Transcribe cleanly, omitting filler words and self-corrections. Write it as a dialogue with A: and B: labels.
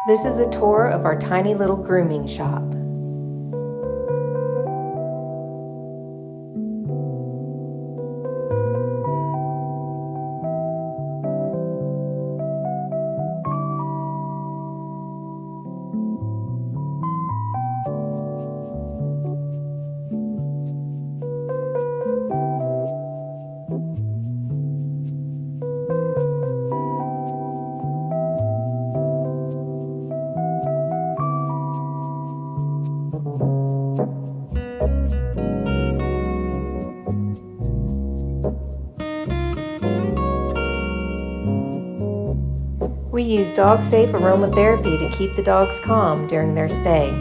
A: This is a tour of our tiny little grooming shop. We use dog-safe aromatherapy to keep the dogs calm during their stay.